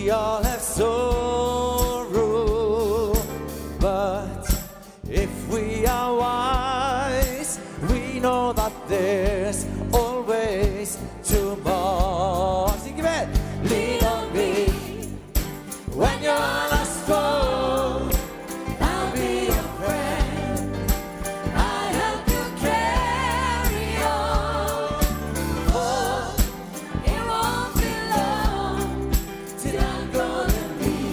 We all have sorrow, but if we are wise, we know that there's always tomorrow. Sing it. Lean on me when you're lost. I'll be your friend. I help you carry on. Oh, it won't be long till I'm gonna be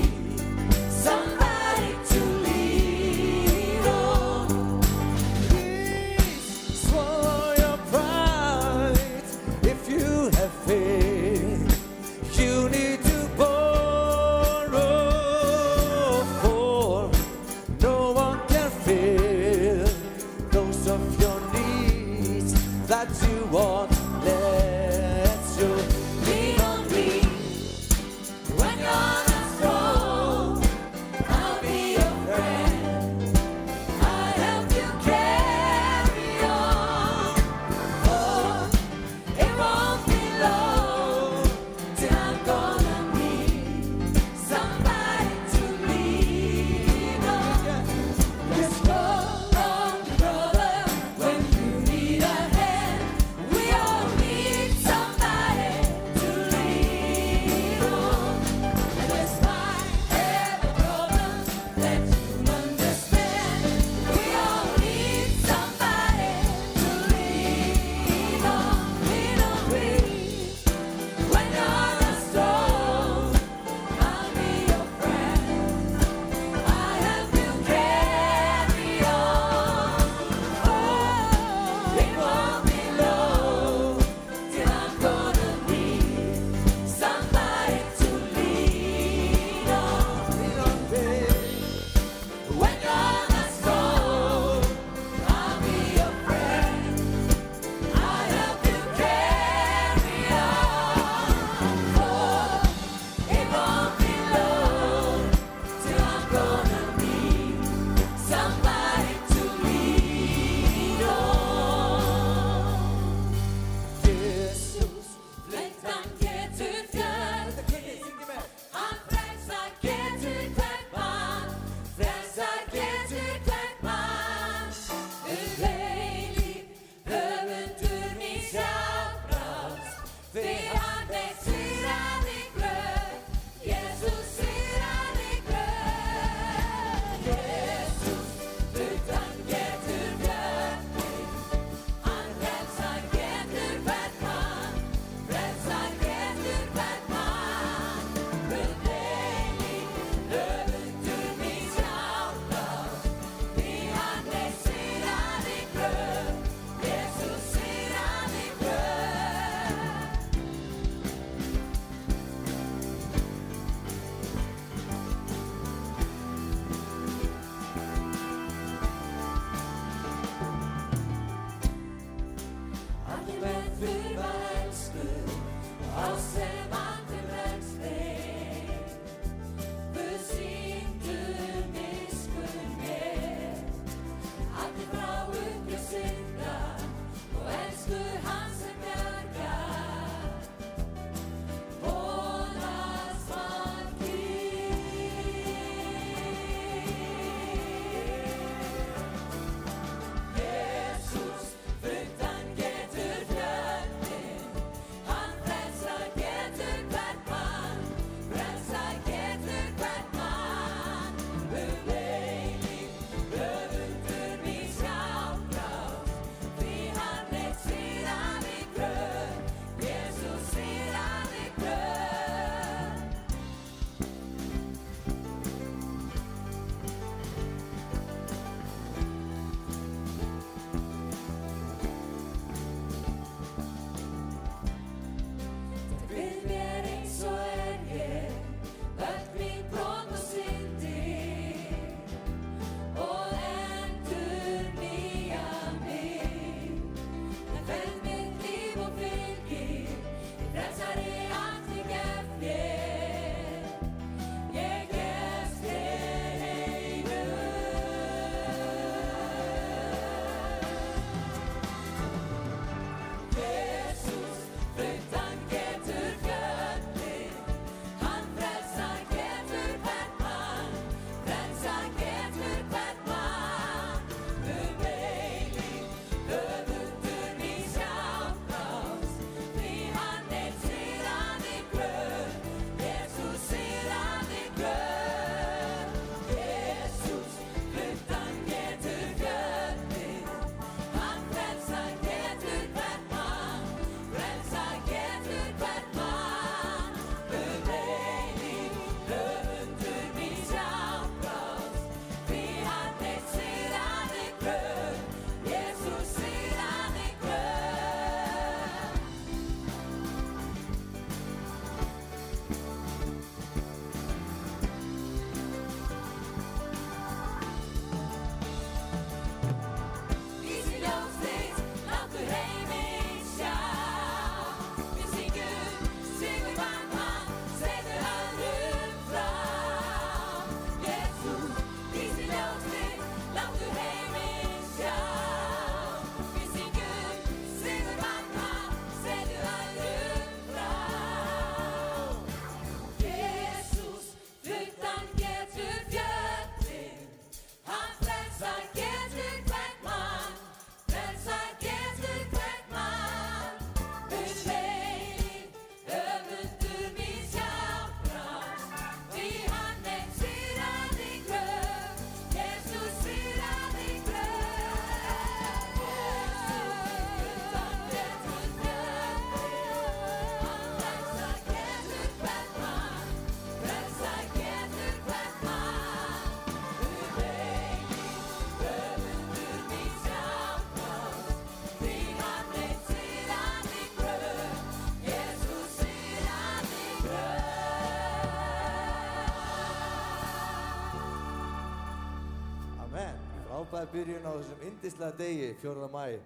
frábær byrjun á þessum yndislega degi, 4. maí.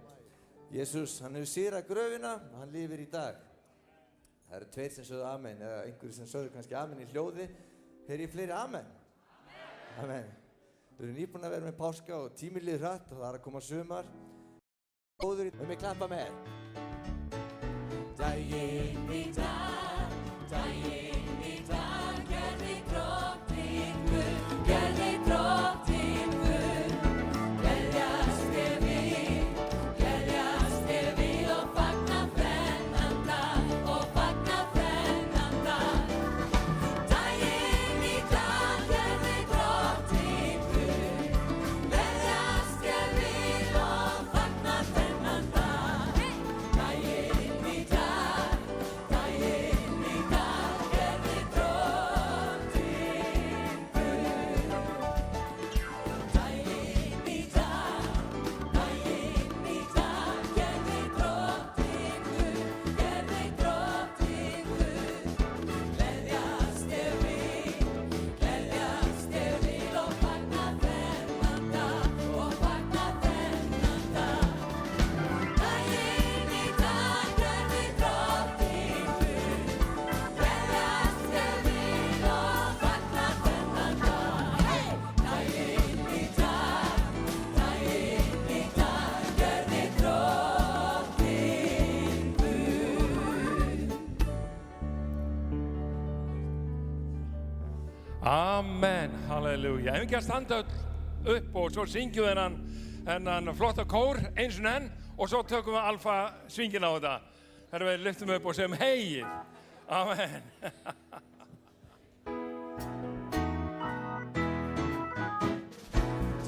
Jesús, hann hefur sigrað gröfina og hann lifir í dag. Það eru 2 sem sögðu amen, eða einhverjir sem sögðu kannski amen í hljóði. Heyri ég fleiri amen? Amen. Við erum nýbúin að vera með páska og tíminn líður hratt og það er að koma sumar. Góður í mig klappa með. Daginn í dag, daginn í dag, gerði Drottinn Guð, gerði Drottinn Guð. Gleðjast ég við og fagna þennan dag, og fagna þennan dag. Daginn í dag, gerði Drottinn Guð, gleðjast ég við og fagna þennan dag. Daginn í dag, daginn í dag, gerði Drottinn Guð. Daginn í dag, daginn í dag, gerði Drottinn Guð, gerði Drottinn Guð. Gleðjast ég við og fagna þennan dag, og fagna þennan dag. Daginn í dag, gerði Drottinn Guð, gleðjast ég við og fagna þennan dag. Daginn í dag, daginn í dag, gerði Drottinn Guð. Amen, halleluja. Ef ekki að standa öll upp og svo syngjum við hennan flotta kór eins og enn og svo tökum við alfa svingin á þetta. Þegar við lyftum upp og segjum heyið. Amen.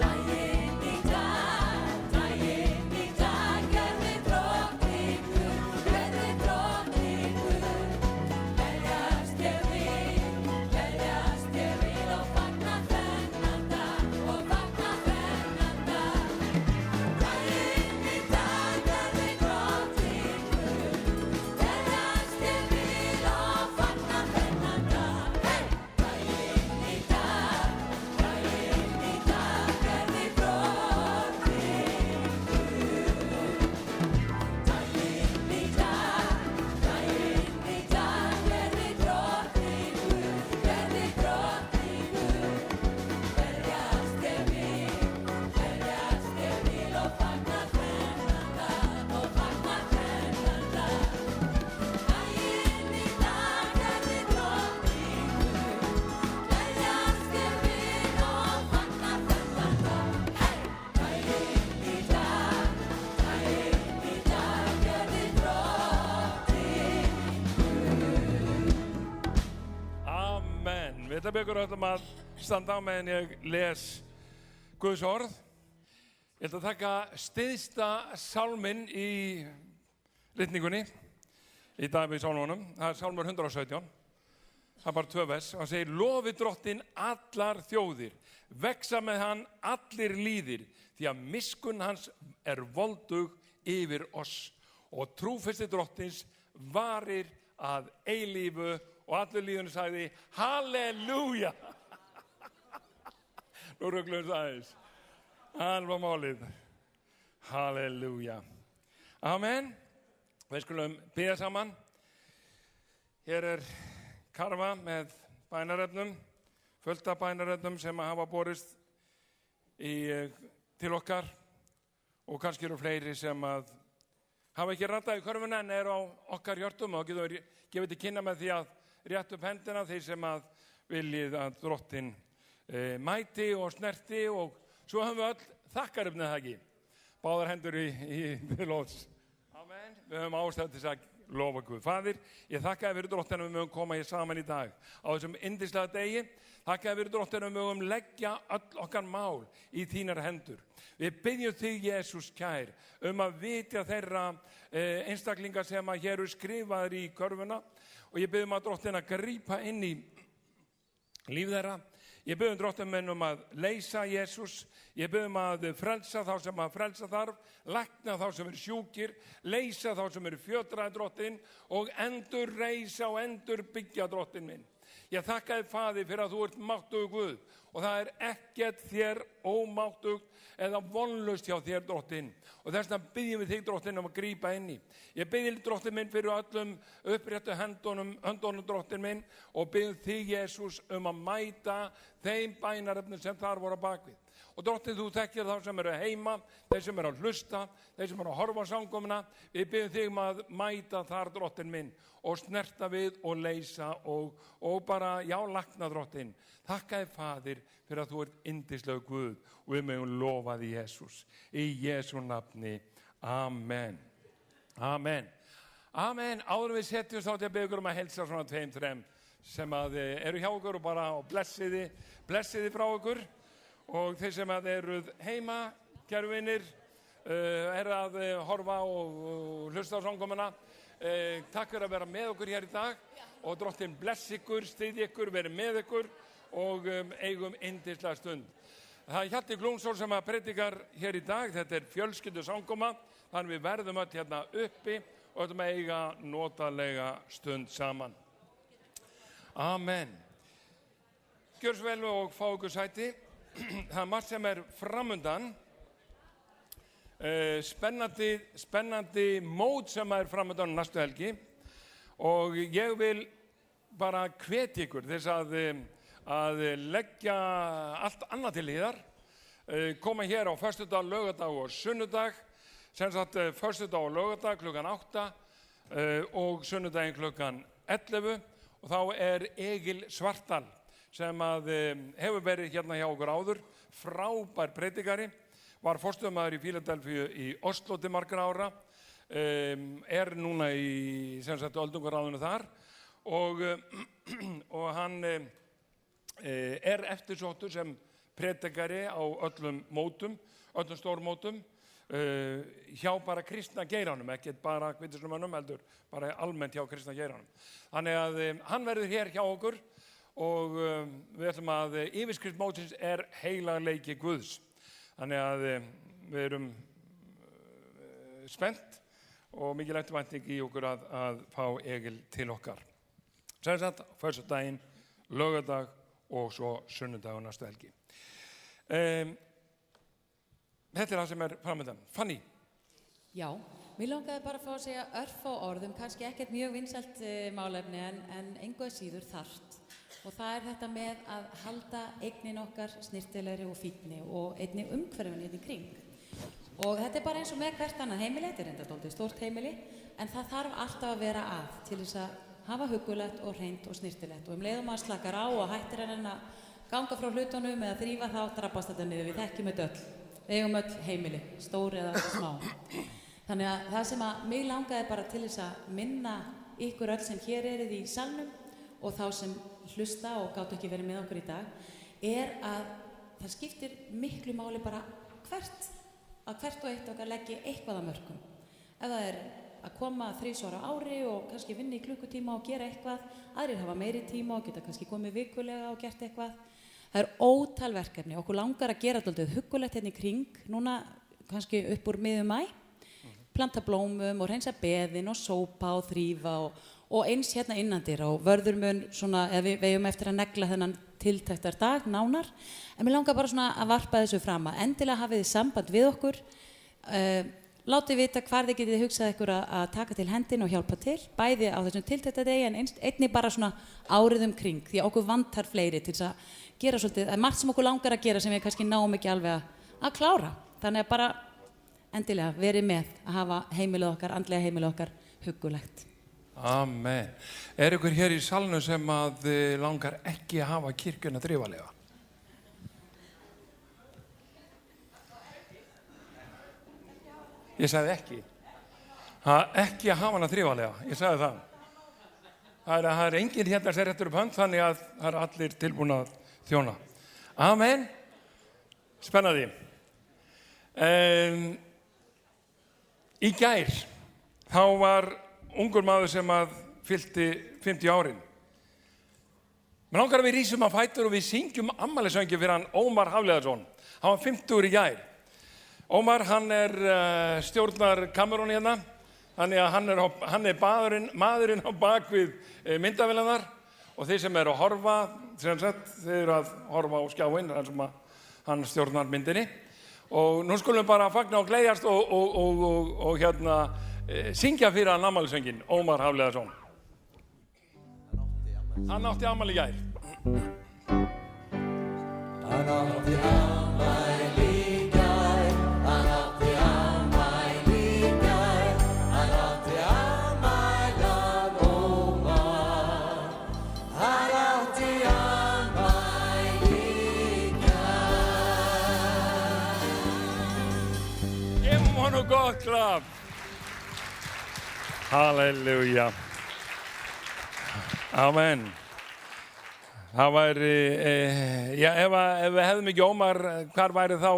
Daginn í dag, gerði Drottinn Guð, gerði Drottinn Guð. Gleðjast ég við og fagna þennan dag, og fagna þennan dag. Daginn í dag, gerði Drottinn Guð, gleðjast ég við og fagna þennan dag. Daginn í dag, gerði Drottinn Guð. Daginn í dag, gerði Drottinn Guð, gerði Drottinn Guð. Gleðjast ég við og fagna þennan dag, og fagna þennan dag. Daginn í dag, gerði Drottinn Guð, gleðjast ég við og fagna þennan dag. Daginn í dag, gerði Drottinn Guð. Amen. Við ætlum ykkur öllum að standa á meðan ég les Guðs orð. Ég ætla að taka styðsta sálminn í ritningunni í Davíðs sálmunum. Það er sálmur 117. Það er bara 2 vers. Hann segir: Lofi Drottinn allar þjóðir, vexa með hann allir lýðir, því að miskunn hans er voldug yfir oss, og trúfesti Drottins varir að eilífu. Og allir lýðunni sagði halleluja. Nú ruglum við aðeins. Alva málið. Halleluja. Amen. Við skulum biðja saman. Hér er karfa með bænarefnum, fullt af bænarefnum sem hafa borist til okkar, og kannski eru fleiri sem hafa ekki ratað í körfuna en eru á okkar hjörtum, og getum við gefið til kynna með því að rétt upp hendina þeir sem viljið að Drottinn mæti og snerti, og svo höfum við öll þakkarefni, það ekki? Báðar hendur í lofs. Amen. Við höfum ástæðu til að lofa Guð. Faðir, ég þakka þér fyrir Drottinn að við mögum koma hér saman í dag á þessum yndislega degi. Þakka þér fyrir Drottinn að við mögum leggja öll okkar mál í þínar hendur. Við biðjum þig, Jesús kær, að vitja þeirra einstaklingar sem hér eru skrifaðir í körfuna, og ég biðjum að Drottinn að grípa inn í líf þeirra. Ég biðjum Drottinn að leysa Jesús. Ég biðjum að frelsa þá sem að frelsa þarf, lækna þá sem eru sjúkir, leysa þá sem eru fjötraðir, Drottinn, og endurreisa og endurbyggja, Drottinn minn. Ég þakka þér, Faðir, fyrir að þú ert máttugur Guð og það ekkert þér ómáttugt eða vonlaust hjá þér, Drottinn. Og þess vegna byggjum við þig, Drottinn, að grípa inn í. Ég byggjum, Drottinn minn, fyrir öllum uppréttu höndunum, Drottinn minn, og byggjum þig, Jesús, að mæta þeim bænarefnum sem þar voru á bakvið. Og Drottinn, þú þekkir þá sem eru heima, þeir sem eru að hlusta, þeir sem eru að horfa á samkomuna. Við byggjum þig að mæta þar, Drottinn minn, og snerta við og leysa og bara, já, lækna, Drottinn. Þakka þér, Faðir, fyrir að þú ert yndislegur Guð og við megum lofa þig, Jesús. Í Jesú nafni. Amen. Amen. Amen. Áður við setjumst á til að biðja ykkur að heilsa svona 2-3 sem að eru hjá ykkur og bara blessiði frá ykkur. Og þeir sem að eru heima, kæru vinir, að horfa og hlusta á samkomuna. Takk fyrir að vera með okkur hér í dag og Drottinn bless ykkur, styðji ykkur, veri með ykkur og eigum yndislega stund. Það er Hjalti Glúmsson sem að predikar hér í dag. Þetta er fjölskyldu samkoma, þannig við verðum öll hérna uppi og öllum að eiga notalega stund saman. Amen. Gjör svo vel og fá ykkur sæti. Það er margt sem er framundan. Spennandi mót sem er framundan næstu helgi og ég vil bara hvetja ykkur þess að leggja allt annað til hliðar, koma hér á föstudag, laugardag og sunnudag, sem sagt föstudag og laugardag klukkan 8 og sunnudaginn klukkan 11 og þá er Egil Svartdal sem að hefur verið hérna hjá okkur áður, frábær predikari, var forstöðumaður í Fíladelfíu í Oslo til margra ára, núna í sem sagt öldungaráðinu þar og hann eftirsóttur sem predikari á öllum mótum, öllum stórmótum, hjá bara kristna geiranum, ekkert bara kvitisnumönnum, heldur bara almennt hjá kristna geiranum. Þannig að hann verður hér hjá okkur og við ætlum að yfirskrift mótsins er heilagleiki Guðs. Þannig að við erum spennt og mikil eftirvænting í okkur að fá Egil til okkar. Sem sagt, föstudaginn, laugardag og svo sunnudag og næstu helgi. Þetta er það sem er framöndan. Fanny? Já, mér langaði bara að fá að segja örfá orðum, kannski ekkert mjög vinsælt málefni en engu að síður þarft. Og það er þetta með að halda eignin okkar snirtilegri og fínni og einnig umhverfinu hérna í kring. Og þetta er bara eins og með hvert annað heimili, þetta er enda dálítið stórt heimili, en það þarf alltaf að vera að til þess að hafa huggulegt og hreint og snirtilegt. Og leiðum að slakar á og hættir að ganga frá hlutunum eða þrífa þá drabbast þetta niður. Við þekkjum þetta öll. Við eigum öll heimili, stór eða smá. Þannig að það sem að mig langaði bara til þess að minna ykkur öll sem hér erið í salnum og þá sem hlusta og gátu ekki verið með okkur í dag, að það skiptir miklu máli bara hvert og eitt okkar leggi eitthvað að mörkum. Ef það er að koma 3 ára á ári og kannski vinna í klukkutíma og gera eitthvað, aðrir hafa meiri tíma og geta kannski komið vikulega og gert eitthvað. Það er ótal verkefni. Okkur langar að gera dálítið huggulegt hérna í kring, núna kannski upp úr miðjum maí, planta blómum og hreinsa beðin og sópa og þrífa og eins hérna innandyr og vörður mun svona, við eigum eftir að negla þennan tiltektar dag nánar, en mér langar bara svona að varpa þessu fram að endilega hafið þið samband við okkur, látið vita hvar þið getið hugsað ykkur að taka til hendin og hjálpa til, bæði á þessum tiltekta degi en einnig bara svona árið kring, því að okkur vantar fleiri til þess að gera svolítið, það er margt sem okkur langar að gera sem við kannski náum ekki alveg að klára, þannig að bara endilega verið með að hafa heimilið okkar, andlega heimilið okkar huggulegt. Amen. Er ykkur hér í salnum sem að langar ekki að hafa kirkjuna þrifalega? Ég sagði ekki. Ekki að hafa hana þrifalega, ég sagði það. Það er enginn hérna sem réttur upp hönd, þannig að það er allir tilbúin að þjóna. Amen. Spennandi. Í gær, þá var ungur maður sem að fyllti 50 árin. Mér langar að við rísum á fætur og við syngjum afmælissönginn fyrir hann Ómar Hafliðason. Hann var 50 í gær. Ómar, hann stjórnar Kamerún hérna, þannig að hann er maðurinn á bak við myndavélarnar og þeir sem eru að horfa, sem sagt, þeir eru að horfa á skjáinn, þar sem hann stjórnar myndinni. Og nú skulum við bara fagna og gleðjast og hérna syngja fyrir hann afmælisönginn, Ómar Hafliðason. Hann átti afmæli í gær. Hann átti afmæli í gær, hann átti afmæli í gær, hann átti afmæli hann Ómar. Hann átti afmæli í gær. Gefum honum gott klapp. Halleluja. Amen. Það væri, já, ef við hefðum ekki Ómar, hvar væri þá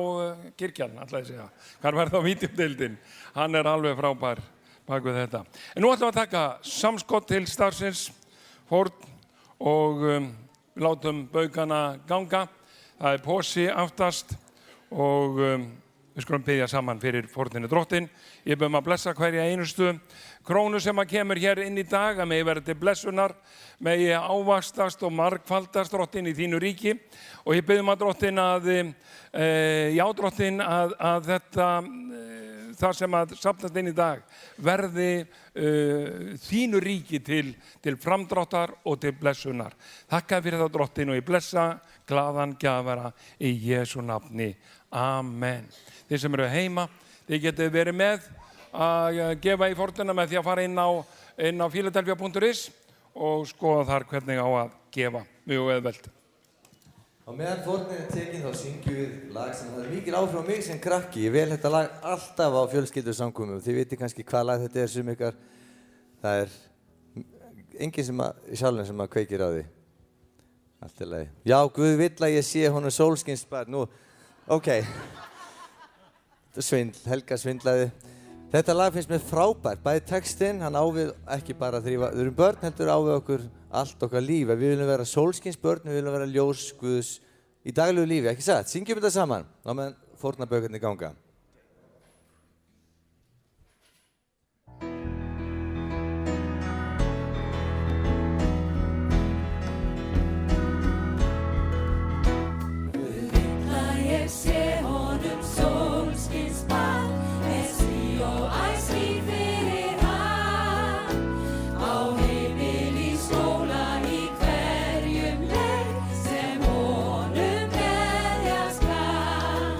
kirkjan, ætla ég að segja. Hvar væri þá vídeódeildin? Hann alveg frábær bak við þetta. En nú ætlum við að taka samskott til starfsins, fórn, og við látum baugana ganga. Það posi aftast og við skulum biðja saman fyrir fórninu Drottin. Ég bið að blessa hverja einustu krónu sem kemur hér inn í dag, að megi vera til blessunar, megi ávastast og margfaldast Drottin í þínu ríki. Og ég bið að Drottin Drottin að þetta, það sem að safnast inn í dag, verði þínu ríki til framdráttar og til blessunar. Þakka fyrir það Drottin og ég blessa glaðan gjafara í Jesú nafni. Amen. Þið sem eru heima, þið getið verið með að gefa í fórnina með því að fara inn á philadelphia.is og skoða þar hvernig á að gefa. Mjög auðvelt. Á meðan fórnin er tekin þá syngjum við lag sem það mikil áhrif á mig sem krakki. Ég vel þetta lag alltaf á fjölskyldusamkomum. Þið viti kannski hvað lag þetta sem ykkar. Það enginn sjálfinn sem kveikir á því. Allt í lagi. Já, Guð vill að ég sé honum sólskinsbarn. Nú, ok. Helga svindlaði. Þetta lag finnst mér frábært, bæði textinn, hann á við ekki bara þegar við erum börn, heldur á við okkur allt okkar líf. Við viljum vera sólskinsbörn, við viljum vera ljós Guðs í daglegu lífi, ekki satt? Syngjum þetta saman, á meðan fórnarbaukarnir ganga. Guð vill að ég sé honum sólskinsbarn, og æsir fyrir hann, á heimili í skóla í hverjum leik sem honum gleðjast kann.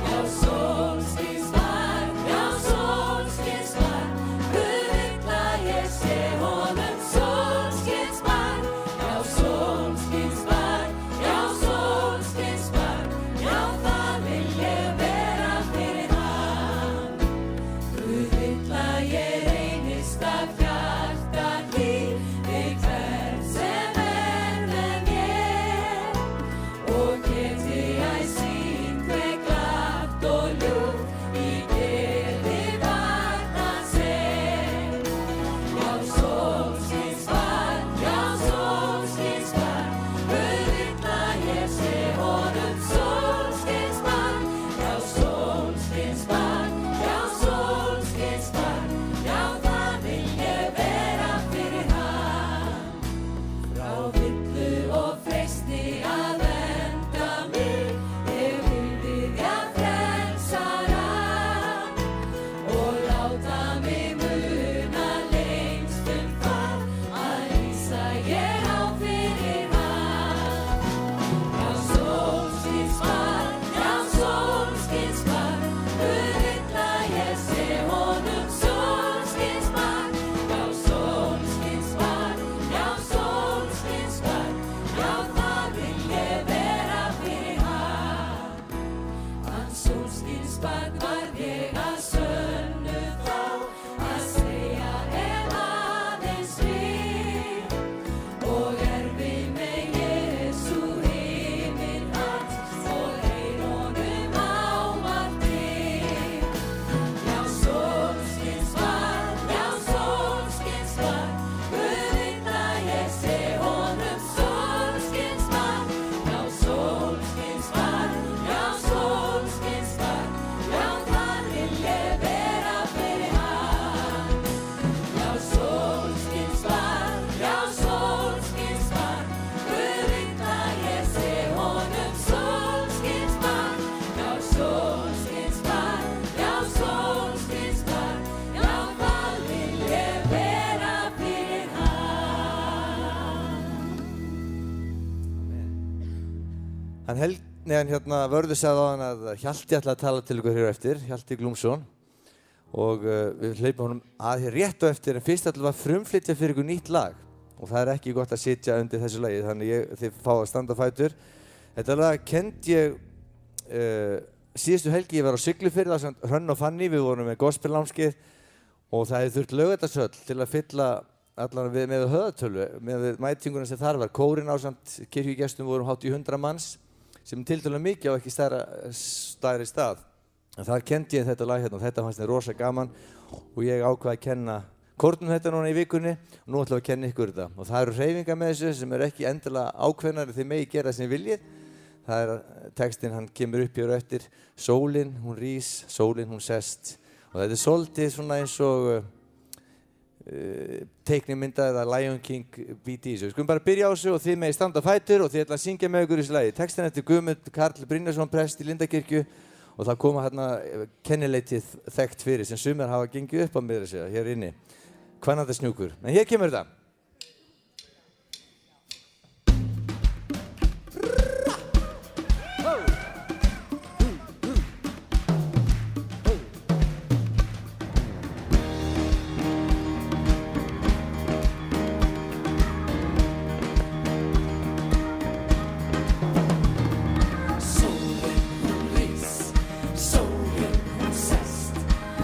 Já, sólskinsbarn, Guð vill að ég sé honum sólskinsbarn. Já, sólskinsbarn, já, það vil ég vera fyrir hann. Guð vill að ég reynist af hjarta hlýr við hvern sem með mér og geti æsinn hve glatt og ljúft í gleði barna sér. Já, sólskinsbarn, Guð vill að ég sé honum sólskinsbarn. Já, sólskinsbarn, já, það vil ég vera fyrir hann. Frá villu og freistni að vernda mig, ég vil biðja frelsarann og láta mig muna lengst það að lýsa ég á fyrir hann. Já, sólskinsbarn, Guð vill að ég sé honum sólskinsbarn. Já, sólskinsbarn, já, það vil ég vera fyrir hann. Hans sólskinsbarn varð ég að sönnu þá, að segja aðeins við, og við með Jesú himinn hans og heyr honum ávallt til. Já, sólskinsbarn, Guð vill að ég sé honum sólskinsbarn. Hann Vörður sagði á hann að Hjalti ætlaði að tala til ykkur hér á eftir, Hjalti Glúmsson, og við hleypum honum að hér rétt á eftir, en fyrst ætlum við að frumflytja fyrir ykkur nýtt lag og það er ekki gott að sitja undir þessu lagi, þannig þið fá að standa á fætur. Þetta lag kenndi ég síðustu helgi, ég var á Siglufirði ásamt Hrönn og Fanný, við vorum með gospelnámskeið og það hefði þurft Laugardalshöll til að fylla allan með höfðatölu, með mætinguna sem þar var. Kórinn ásamt kirkjugestum vorum hátt í 100 manns, sem tiltölulega mikið á ekki stærri stað. En þar kenndi ég þetta lag hérna og þetta fannst mér rosa gaman og ég ákvað að kenna kórnum þetta núna í vikunni og nú ætlum við að kenna ykkur þetta. Og það eru hreyfingar með þessu sem eru ekki endilega ákveðnar, þið megi gera sem viljið. Það er textinn, hann kemur upp hér eftir, sólin hún rís, sólin hún sest, og þetta er svolítið svona eins og teiknimynda eða Lion King beat í þessu. Við skulum bara byrja á þessu og þið megi standa á fætur og þið ætla að syngja með ykkur í þessu lagi. Textinn eftir Guðmund Karl Brynjarsson prest í Lindakirkju og það koma hérna kennileitið þekkt fyrir sem sumir hafa gengið upp á mér að segja hér inni. Hvannandasnjúkur. En hér kemur þetta.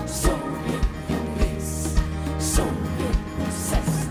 Sólin hún rís, sólin hún sest.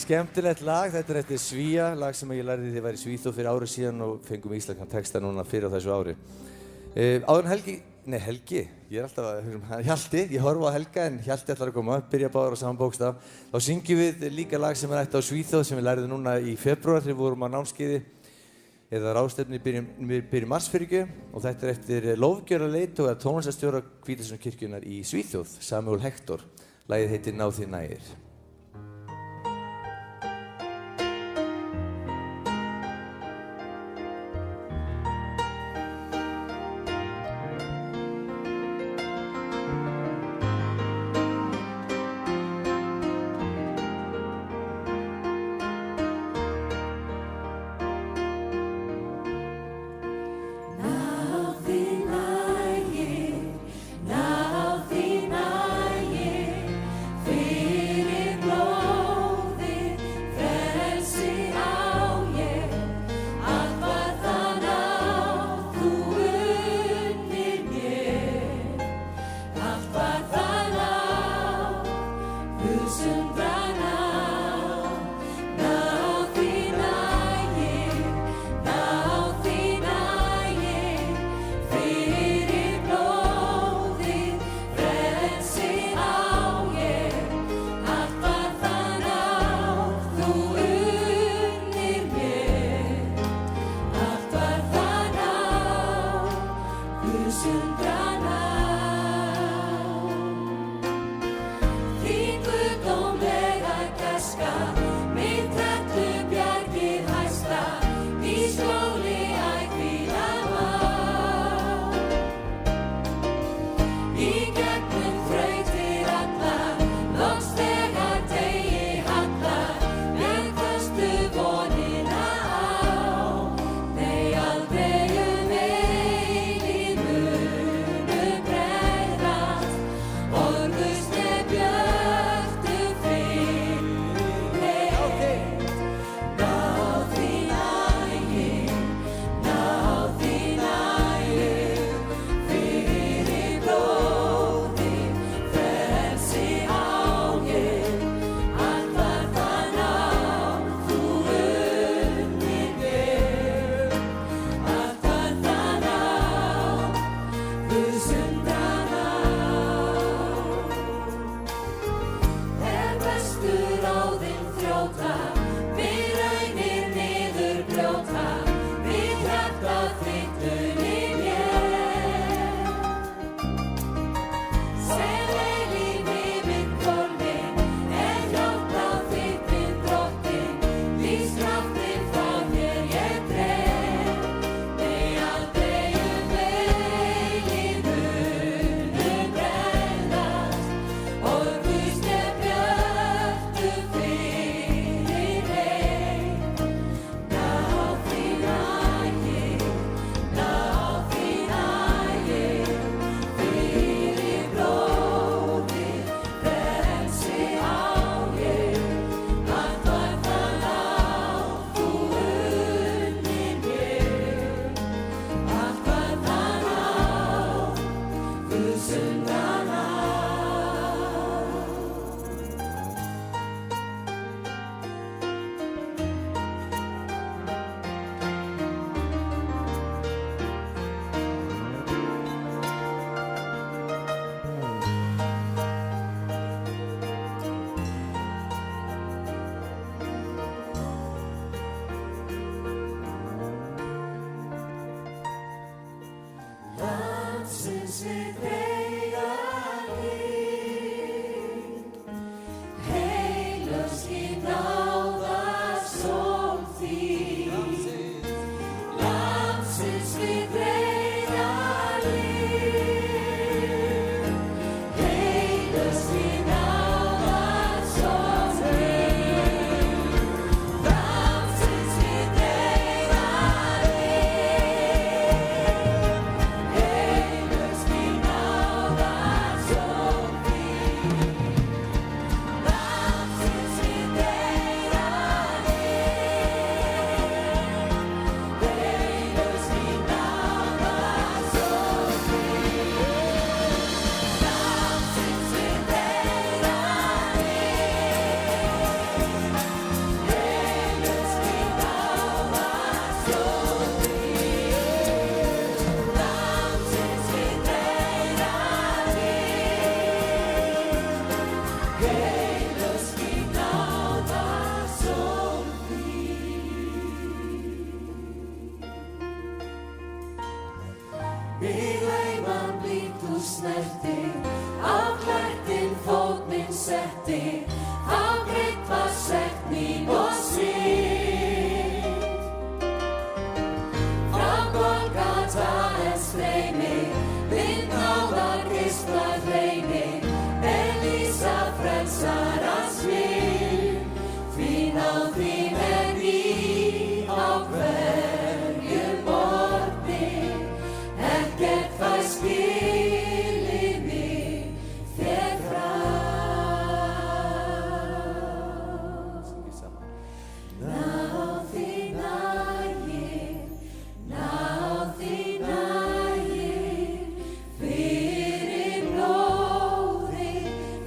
Skemmtilegt lag, þetta eftir Svía, lag sem ég lærði þegar ég var í Svíþjóð fyrir ári síðan og fengum íslenskan texta núna fyrir á þessu ári. Áður en Helgi, ég er alltaf að hugsa Hjalti, ég horfa á Helga en Hjalti ætlar að koma, byrja báðar á saman bókstaf. Þá syngjum við líka lag sem ætti á Svíþjóð sem við lærðum núna í febrúar þegar við vorum á námskeiði eða ráðstefnu byrjum marsfyrkju og þetta eftir lofgjörarleiðtoga eða tónlistarstjóra Hvítasunskirkjunnar í Svíþjóð, Samuel Hector. Lagið heitir Ná þér nær. Now snerti, á klættin fót minn setti, þá greitt var sekt mín og synd. Frá Golgata en streymi, minn náðar geislar hreimi, lýsa frelsarans vil, því náð þín ný á hverjum morgni, ekkert fær skilið mig þér frá. Syngið saman. Náð þín nægir, náð þín nægir, fyrir blóði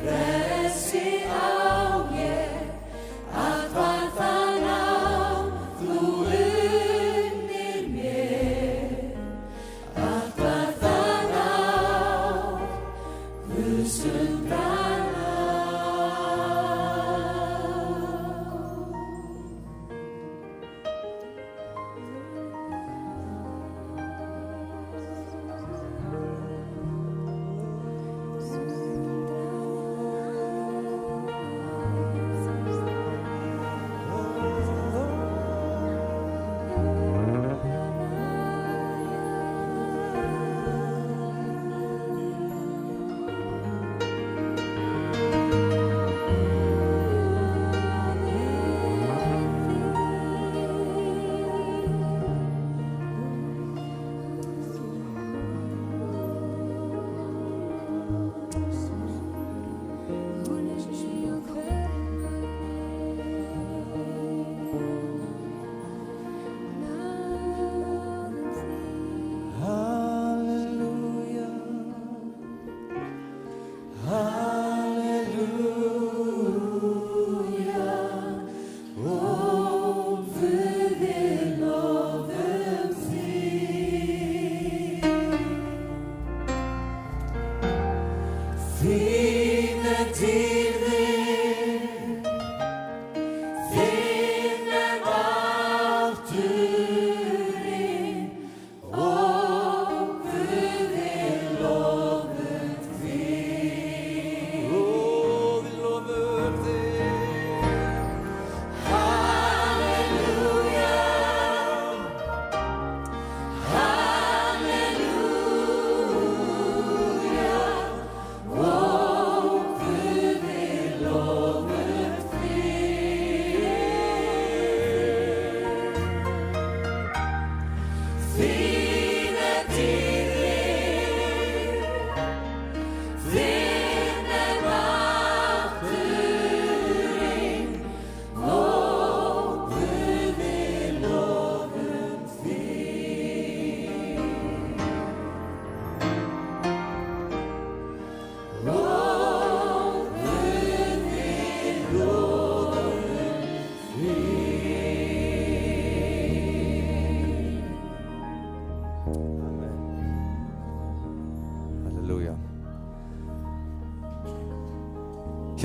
frelsi á ég, allt var það náð þú unnir mér, allt var það náð Guðs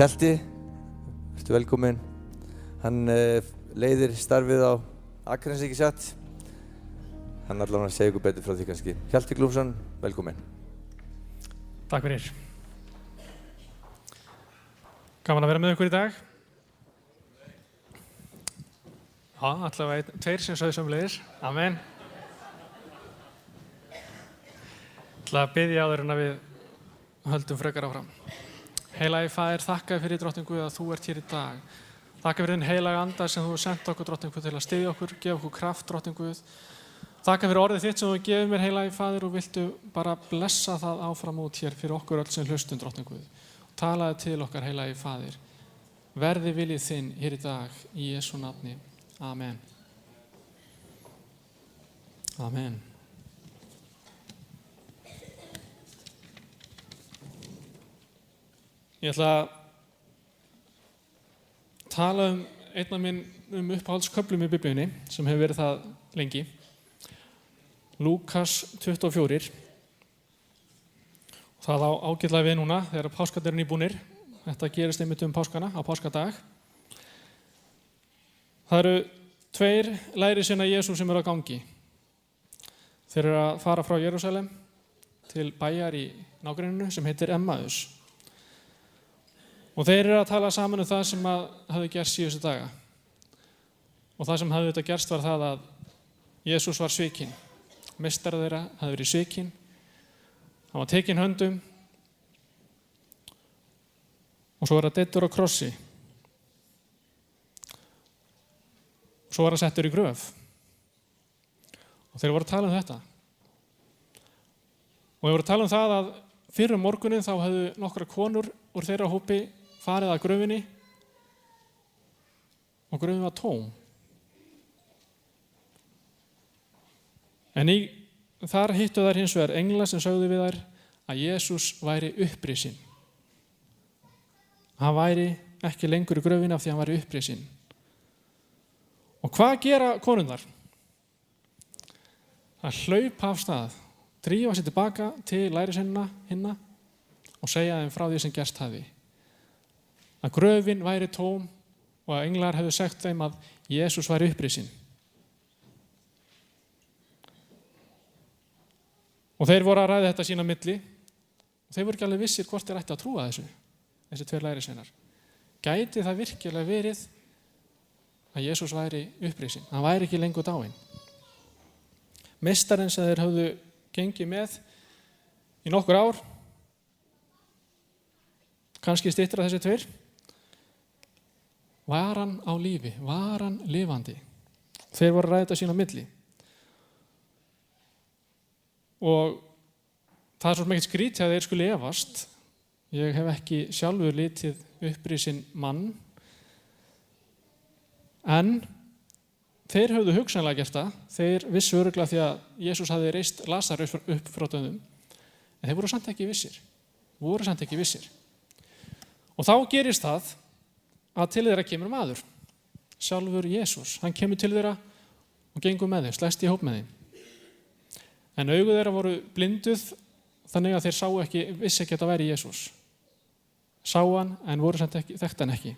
Hjalti, ertu velkominn. Hann leiðir starfið á Akranesi, ekki satt? Hann allavega segir ykkur betur frá því kannski. Hjalti Glúmsson, velkominn. Takk fyrir. Gaman að vera með ykkur í dag. Já, allavega tveir sem sögðu sömuleiðis. Amen. Ég ætla að biðja áður en að við höldum frekar áfram. Heilagi Faðir, þakka þér fyrir Drottinn Guð að þú ert hér í dag. Þakka fyrir þinn heilaga anda sem þú hefur sendt okkur, Drottinn Guð, til að styðja okkur, gefa okkur kraft, Drottinn Guð. Þakka fyrir orðið þitt sem þú gefur mér, heilagi Faðir, og viltu bara blessa það áfram út hér fyrir okkur öll sem hlustum, Drottinn Guð. Talaðu til okkar, heilagi Faðir. Verði viljið þinn hér í dag, í Jesú nafni. Amen. Amen. Ég ætla að tala einn af minn uppáhaldsköflum í Biblíunni sem hefur verið það lengi. Lúkas 24. Það á ágætlega við núna þegar páskarnir eru nýbúnir. Þetta gerist einmitt páskana á páskadag. Það eru tveir lærisveinar Jesú sem eru á gangi. Þeir eru að fara frá Jerúsalem til bæjar í nágrenninu sem heitir Emmaus. Og þeir eru að tala saman það sem hafði gerst síðustu daga. Og það sem hafði gerst var það að Jesús var svikinn. Meistari þeirra hafði verið svikinn. Hann var tekinn höndum og svo var hann deyddur á krossi. Svo var hann settur í gröf. Og þeir voru að tala þetta. Og þeir voru að tala það að fyrir morgunin þá hefðu nokkra konur úr þeirra hópi farið að gröfinni og gröfin var tóm. En þar hittu þær hins vegar engla sem sögðu við þær að Jesús væri upprisinn. Hann væri ekki lengur í gröfinni af því hann væri upprisinn. Og hvað gera konurnar? Það hlaupa af stað, drífa sig tilbaka til lærisveinanna hinna og segja þeim frá því sem gerst hafði. Að gröfin væri tóm og að englar hefðu sagt þeim að Jesús væri upprisinn. Og þeir voru að ræða þetta sín á milli og þeir voru ekki alveg vissir hvort þeir ætti að trúa þessi tveir lærisveinar. Gæti það virkilega verið að Jesús væri upprisinn? Hann væri ekki lengur dáinn. Meistarinn sem þeir höfðu gengið með í nokkur ár, kannski styttra þessi tveir, var hann á lífi, var hann lifandi. Þeir voru að ræða þetta sín á milli. Og það er svo mikið skrítið að þeir skuli efast. Ég hef ekki sjálfur litið upprisinn mann, en þeir höfðu hugsanlega gert það. Þeir vissu örugglega því að Jesús hafði reist Lasarus upp frá döðum, en þeir voru samt ekki vissir. Og þá gerist það að til þeirra kemur maður, sjálfur Jesús. Hann kemur til þeirra og gengur með þeim, slæst í hóp með þeim. En augu þeirra voru blinduð þannig að þeir vissi ekki að það væri Jesús. Sá hann en voru samt ekki, þekkti hann ekki.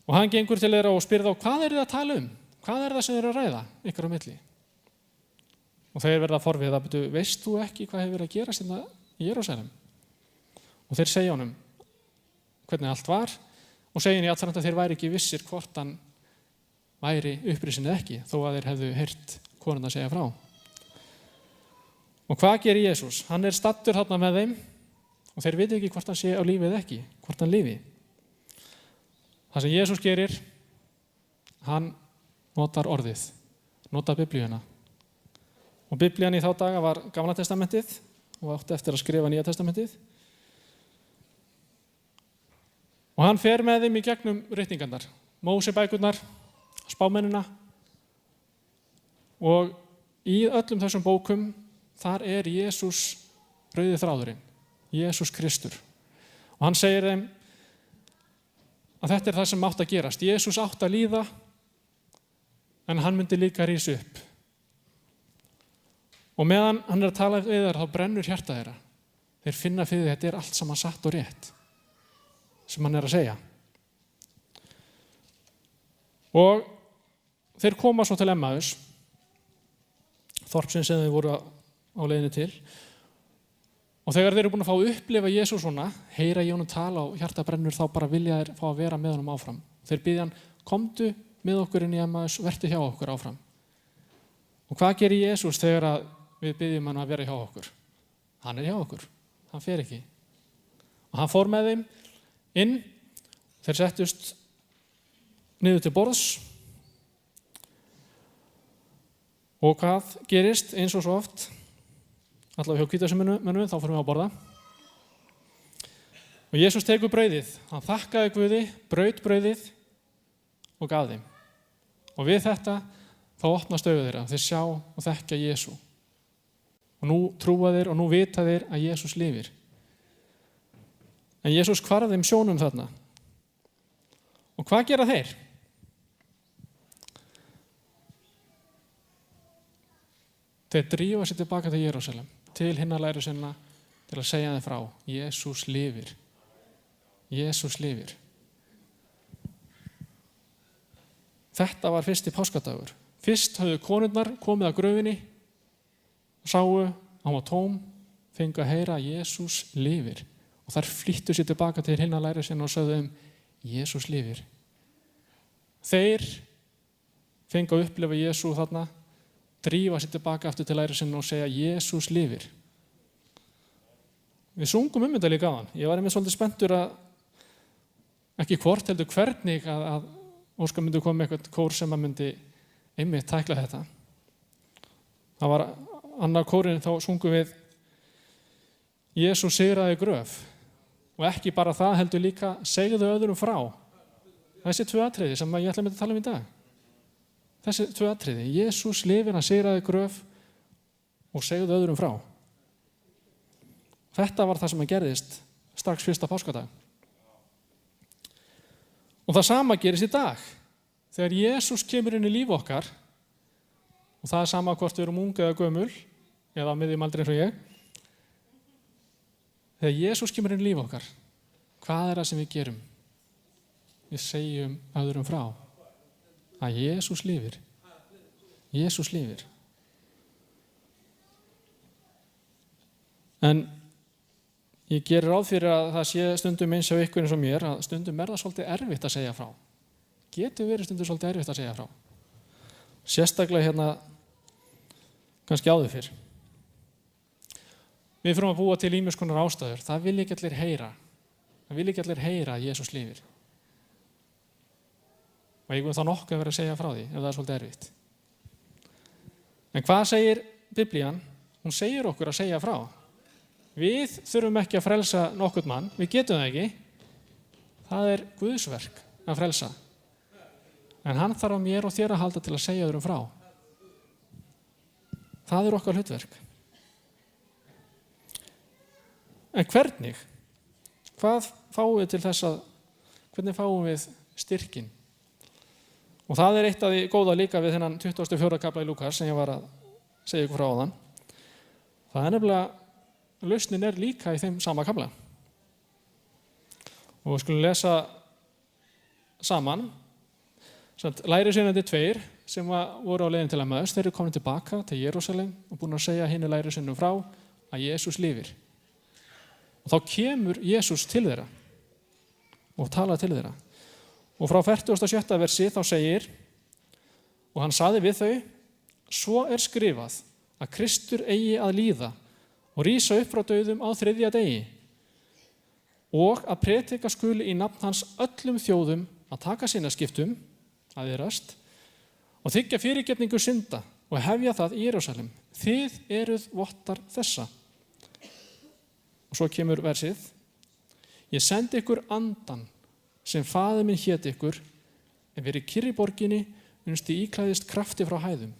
Og hann gengur til þeirra og spyr þá, hvað er þið að tala um? Hvað er það sem þið eru að ræða ykkur á milli? Og þeir verða forvið að byrju, veist þú ekki hvað hefur verið að gerast hérna í Jerúsalem? Og þeir segja honum hvernig allt var og segja henni alltaf að þeir væri ekki vissir hvort hann væri upprisinn eða ekki, þó að þeir hefðu heyrt konuna segja frá. Og hvað gerir Jesús? Hann er staddur þarna með þeim og þeir viti ekki hvort hann sé á lífi eða ekki, hvort hann lifi. Það sem Jesús gerir, hann notar orðið, notar Biblíuna. Og Biblían í þá daga var Gamla testamentið og átti eftir að skrifa Nýja testamentið. Og hann fer með þeim í gegnum ritningarnar, Mósebækurnar, spámennina. Og í öllum þessum bókum, þar er Jesús rauði þráðurinn, Jesús Kristur. Og hann segir þeim að þetta er það sem átt að gerast. Jesús átt að líða, en hann myndi líka rísa upp. Og meðan hann er að tala við þeirra, þá brennur hjarta þeirra. Þeir finna fyrir því að þetta er allt saman satt og rétt, sem hann er að segja. Og þeir koma svo til Emmaus, þorpsins sem þeir voru á leiðinni til. Og þegar þeir eru búin að fá að upplifa Jesús svona, heyra í honum tala og hjarta brennur, þá bara vilja þeir fá að vera með honum áfram. Þeir biðja hann, komdu með okkur inn í Emmaus, vertu hjá okkur áfram. Og hvað gerir Jesús þegar við biðjum hann að vera hjá okkur? Hann er hjá okkur, hann fer ekki. Og hann fór með þeim inn, þeir settust niður til borðs. Og hvað gerist eins og svo oft? Allavega hjá hvítasunmönnum, þá fórum við að borða. Og Jesús tekur brauðið, hann þakkaði Guði, braut brauðið og gaf þeim. Og við þetta, þá opnast augu þeirra, þeir sjá og þekkja Jesú. Og nú trúa þeir og nú vita þeir að Jesús lifir. En Jesús hvarf þeim sjónum þarna. Og hvað gera þeir? Þeir drífa sig tilbaka til Jerúsalem, til hinna lærisveinanna, til að segja þeim frá. Jesús lifir. Jesús lifir. Þetta var fyrsti páskadagur. Fyrst höfðu konurnar komið að gröfinni og sáu hann var tóm, fengu að heyra að Jesús lifir. Og þær flýttu sér tilbaka til hinna lærisveinanna og sögðu Jesús lifir. Þeir fengu að upplifa Jesú þarna, drífa sér tilbaka aftur til lærisveinanna og segja Jesús lifir. Við sungum þetta líka áðan. Ég var einmitt svolítið spenntur að ekki hvort heldur hvernig að Óskar myndi koma með eitthvað kór sem að myndi einmitt tækla þetta. Það var annar kórinn, þá sungum við Jesús sigraði gröf. Og ekki bara það, heldur líka segðu öðrum frá. Þessi 2 atriði sem ég ætla að tala í dag. Þessi 2 atriði. Jesús lifir, hann sigraði gröf og segðu öðrum frá. Þetta var það sem gerðist strax fyrsta páskadag. Og það sama gerist í dag. Þegar Jesús kemur inn í líf okkar, og það sama hvort við erum ung eða gömul, eða á miðjum aldri eins og ég, þegar Jesús kemur inn í líf okkar, hvað það sem við gerum? Við segjum öðrum frá að Jesús lifir. Jesús lifir. En ég gerir ráð fyrir að það sé stundum eins og ykkur eins og mér, að stundum það svolítið erfitt að segja frá. Getur verið stundum svolítið erfitt að segja frá. Sérstaklega kannski áður fyrr. Við þurfum að búa til ýmiss konar ástæður. Það vil ekki allir heyra. Það vil ekki allir heyra að Jesús lifir. Og ég vil þá nokkuð vera að segja frá því, ef það svolítið erfitt. En hvað segir Biblían? Hún segir okkur að segja frá. Við þurfum ekki að frelsa nokkurn mann, við getum það ekki. Það Guðsverk að frelsa. En hann þarf á mér og þér að halda til að segja öðrum frá. Það okkar hlutverk. En hvernig? Hvað fáum við til þess hvernig fáum við styrkin? Og það eitt af því góða líka við þennan 24. kafla í Lúkas sem ég var að segja ykkur frá áðan. Það nefnilega lausnin líka í þeim sama kafla. Og við skulum lesa saman. Lærisveinarnir 2 sem voru á leiðin til Emmaus, þeir eru komin tilbaka til Jerúsalem og búin að segja hinni lærisveinum frá að Jesús lifir. Og þá kemur Jesús til þeirra og talar til þeirra. Og frá 47. versi þá segir, og hann sagði við þau, svo skrifað að Kristur eigi að líða og rísa upp frá dauðum á 3. degi og að predika skuli í nafn hans öllum þjóðum að taka sinnaskiptum, að iðrast, og þiggja fyrirgefningu synda og hefja það í Jerúsalem. Þið eruð vottar þessa. Og svo kemur versið, ég sendi ykkur andan sem faðir minn hét ykkur, en verið kyrr í borginni uns þið íklæðist krafti frá hæðum.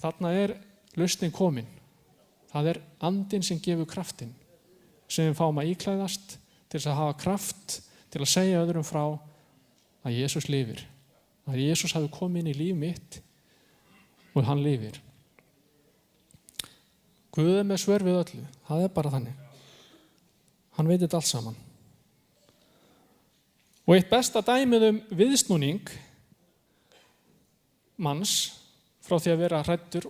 Þarna lausnin komin. Það andinn sem gefur kraftin, sem við fáum að íklæðast til þess að hafa kraft til að segja öðrum frá að Jesús lifir. Að Jesús hafi komið inn í líf mitt og hann lifir. Guð með svör við öllu. Það bara þannig. Hann veit þetta allt saman. Og eitt besta dæmið viðsnúning manns frá því að vera hræddur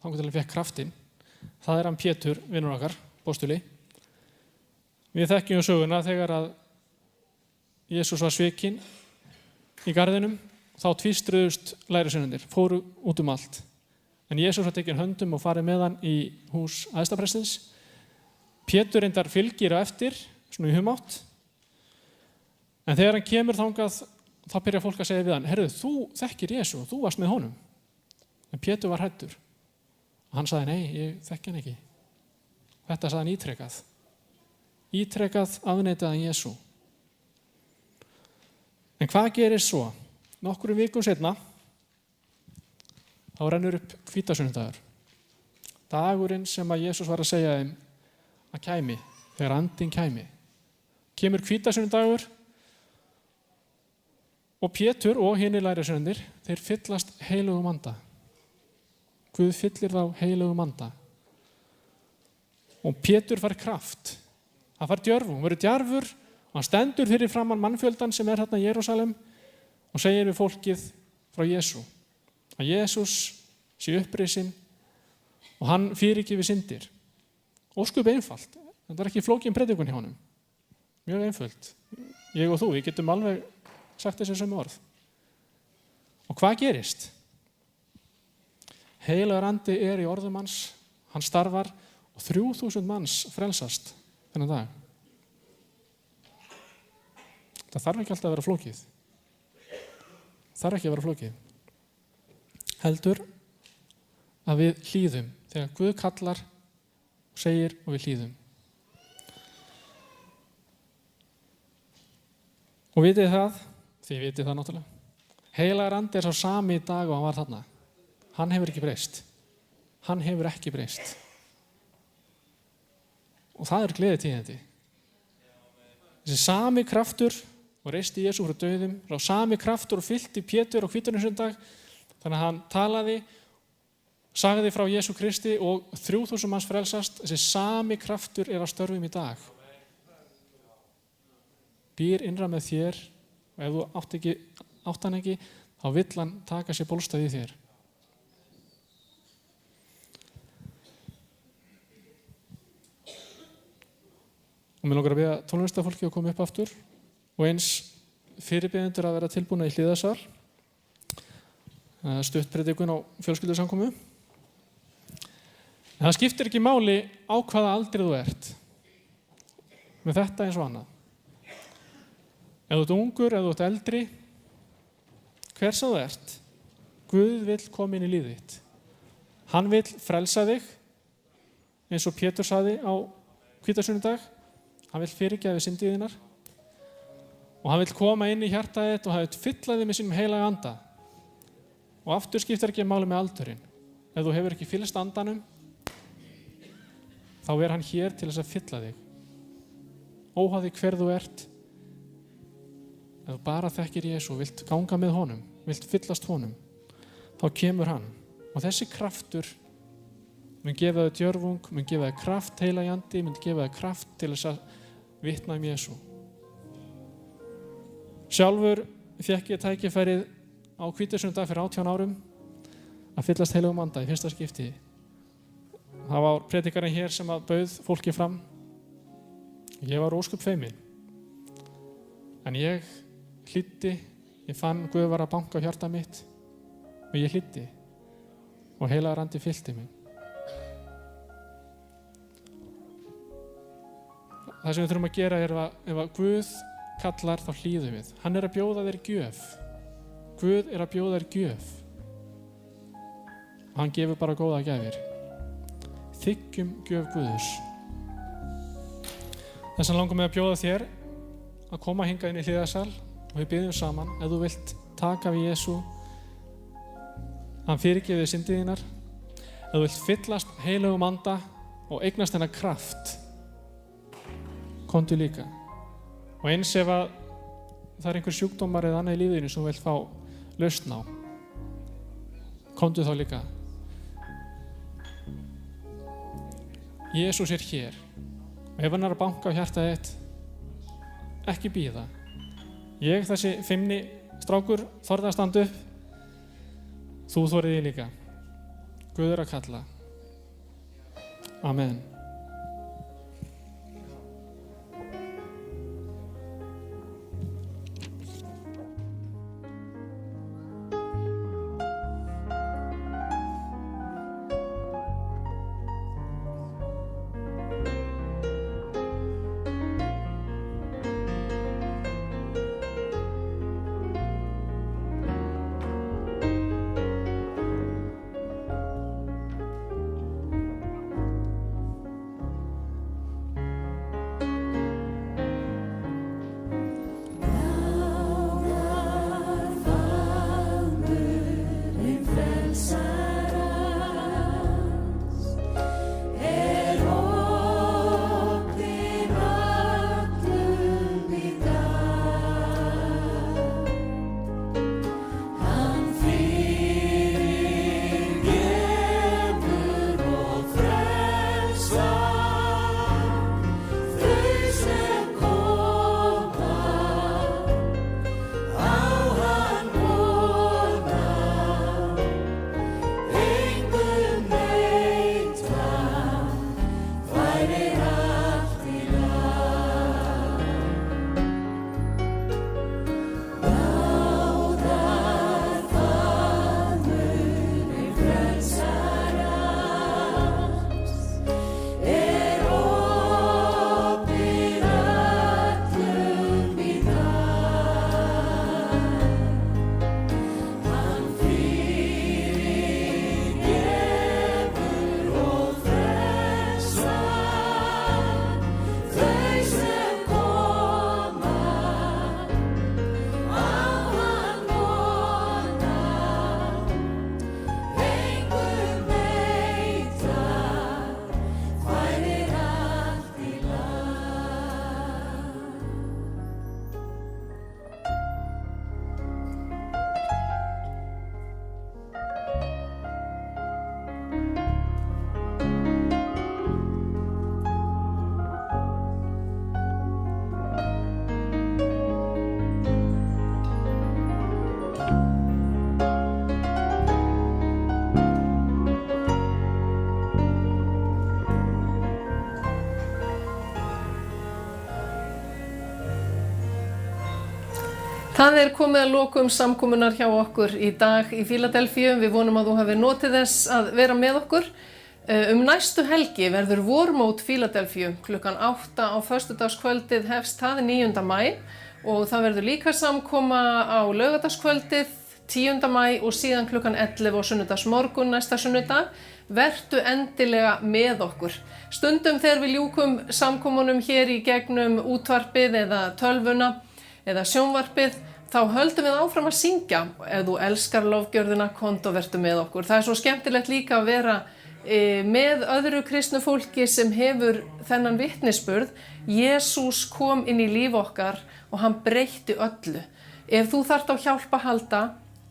þangað til að fékk kraftinn, það hann Pétur, vinur okkar, postuli. Við þekkjum söguna þegar að Jesús var svikinn í garðinum, þá tvístruðust lærisveinarnir, fóru út allt. En Jesús var tekinn höndum og farið með hann í hús æðstaprestins. Pétur reyndar fylgir á eftir, svona í humátt. En þegar hann kemur þangað, þá byrjar fólk að segja við hann, herðu, þú þekkir Jesú, þú varst með honum. En Pétur var hræddur. Og hann sagði, nei, ég þekki hann ekki. Þetta sagði hann ítrekað. Ítrekað afneitaði Jesú. En hvað gerist svo? Nokkrum vikum seinna, þá rennur upp hvítasunnudagur. Dagurinn sem að Jesús var að segja þeim að kæmi, þegar andinn kæmi. Kemur hvítasunnudagur og Pétur og hinir lærisveinarnir, þeir fyllast heilugum anda. Guð fyllir þá heilugum anda. Og Pétur fær kraft. Hann fær djörfu, hann verður djarfur, hann stendur fyrir framan mannfjöldan sem þarna í Jerúsalem og segir við fólkið frá Jesú. Að Jesús sé upprisinn og hann fyrirgefur syndir. Ósköp einfalt. Þetta ekki flókin predikun hjá honum. Mjög einföld. Ég og þú, við getum alveg sagt þessi sömu orð. Og hvað gerist? Heilagur andi í orðum hans, hann starfar og 3000 manns frelsast þennan dag. Það þarf ekki alltaf að vera flókið. Þarf ekki að vera flókið. Heldur að við hlýðum þegar Guð kallar, segir og við hlýðum. Og vitið það, þið vitið það náttúrulega, heilagur andi sá sami í dag og hann var þarna. Hann hefur ekki breyst. Hann hefur ekki breyst. Og það gleðitíðindi. Þessi sami kraftur og reisti Jesú frá dauðum, sami kraftur og fyllti Pétur á hvítasunnudag, þannig að hann talaði, sagði frá Jesú Kristi og 3000 manns frelsast. Þessi sami kraftur að störfum í dag. Býr innra með þér og ef þú átt hann ekki, þá vill hann taka sér bólstað í þér. Og mér langar að biðja tónlistarfólki að koma upp aftur og eins fyrirbiðendur að vera tilbúna í hliðarsal, stuttpredikun á fjölskyldusamkomu. En það skiptir ekki máli á hvaða aldri þú ert. Með þetta eins og annað. Ef þú ert ungur, ef þú ert eldri, hvers að þú ert, Guð vill koma inn í lífið þitt. Hann vill frelsa þig, eins og Pétur sagði á hvítasunnudag. Hann vill fyrirgefa syndir þínar og hann vill koma inn í hjartað þitt og hann vill fylla þig með sínum heilaga anda. Og aftur skiptir ekki máli með aldurinn. Ef þú hefur ekki fyllst andanum, þá hann hér til þess að fylla þig. Óháð því hver þú ert, ef þú bara þekkir Jesú, vilt ganga með honum, vilt fyllast honum, þá kemur hann. Og þessi kraftur mun gefa þig djörfung, mun gefa þig kraft, heilagi andi, mun gefa þig kraft til þess að vitna Jesú. Sjálfur fékk ég tækifærið á hvítasunnudag fyrir 18 árum að fyllast heilagum anda í fyrsta skipti. Það var predikarinn hér sem að bauð fólki fram. Ég var ósköp feiminn. En ég hlýddi, ég fann Guð var að banka á hjarta mitt og ég hlýddi og heilagur andi fyllti mig. Það sem við þurfum að gera ef að Guð kallar, þá hlýðum við. Hann að bjóða þér gjöf. Guð að bjóða þér gjöf. Hann gefur bara góða gjafir. Þiggjum gjöf Guðs. Þess vegna langar mig að bjóða þér að koma hingað inn í hliðarsal og við biðjum saman. Ef þú vilt taka við Jesú, hann fyrirgefur þig syndir þínar. Ef þú vilt fyllast heilagum anda og eignast hennar kraft, komdu líka. Og eins ef að það einhver sjúkdómar eða annað í lífinu sem þú vilt fá lausn á, komdu þá líka. Jesús hér og ef hann að banka á hjartað þitt, ekki bíða. Ég, þessi feimni strákur, þorði að standa upp, þú þorið því líka. Guð að kalla. Amen. Það komið að lokum samkomunar hjá okkur í dag í Fíladelfíu. Við vonum að þú hafi notið þess að vera með okkur. Næstu helgi verður vormót Fíladelfíu klukkan 8 á föstudagskvöldið hefst það 9. maí og það verður líka samkoma á laugardagskvöldið 10. maí og síðan klukkan 11 á sunnudagsmorgun næsta sunnudag. Vertu endilega með okkur. Stundum þegar við ljúkum samkomunum hér í gegnum útvarpið eða tölvuna eða sjónvarpið, þá höldum við áfram að syngja. Ef þú elskar lofgjörðina, komdu og vertu með okkur. Það svo skemmtilegt líka að vera með öðru kristnu fólki sem hefur þennan vitnisburð. Jesús kom inn í líf okkar og hann breytti öllu. Ef þú þarft á hjálp að halda,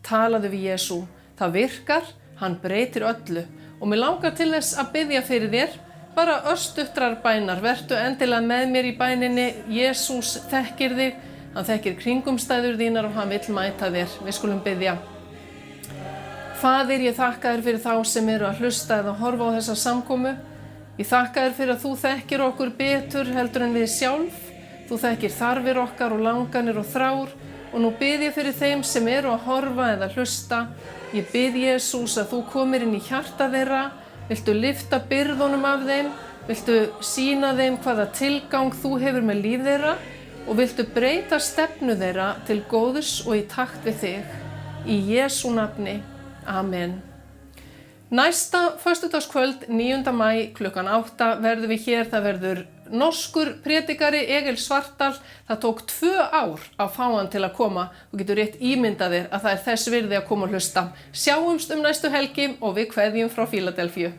talaðu við Jesú. Það virkar, hann breytir öllu. Og mér langar til þess að biðja fyrir þér, bara örstuttrar bænar. Vertu endilega með mér í bæninni. Jesús þekkir þig, hann þekkir kringumstæður þínar og hann vill mæta þér. Við skulum biðja. Faðir, ég þakka þér fyrir þá sem eru að hlusta eða horfa á þessa samkomu. Ég þakka þér fyrir að þú þekkir okkur betur heldur en við sjálf. Þú þekkir þarfir okkar og langanir og þrár. Og nú bið ég fyrir þeim sem eru að horfa eða hlusta. Ég bið Jesús að þú komir inn í hjarta þeirra. Viltu lyfta byrðunum af þeim? Viltu sýna þeim hvaða tilgang þú hefur með líf þeirra? Og viltu breyta stefnu þeirra til góðs og í takt við þig? Í Jesú nafni. Amen. Næsta föstudagskvöld 9. maí klukkan 8 verðum við hér. Það verður norskur prédikari Egil Svartdal. Það tók 2 ár að fá hann til að koma. Þú getur rétt ímyndað þér að það þess virði að koma og hlusta. Sjáumst næstu helgi og við kveðjum frá Fíladelfíu.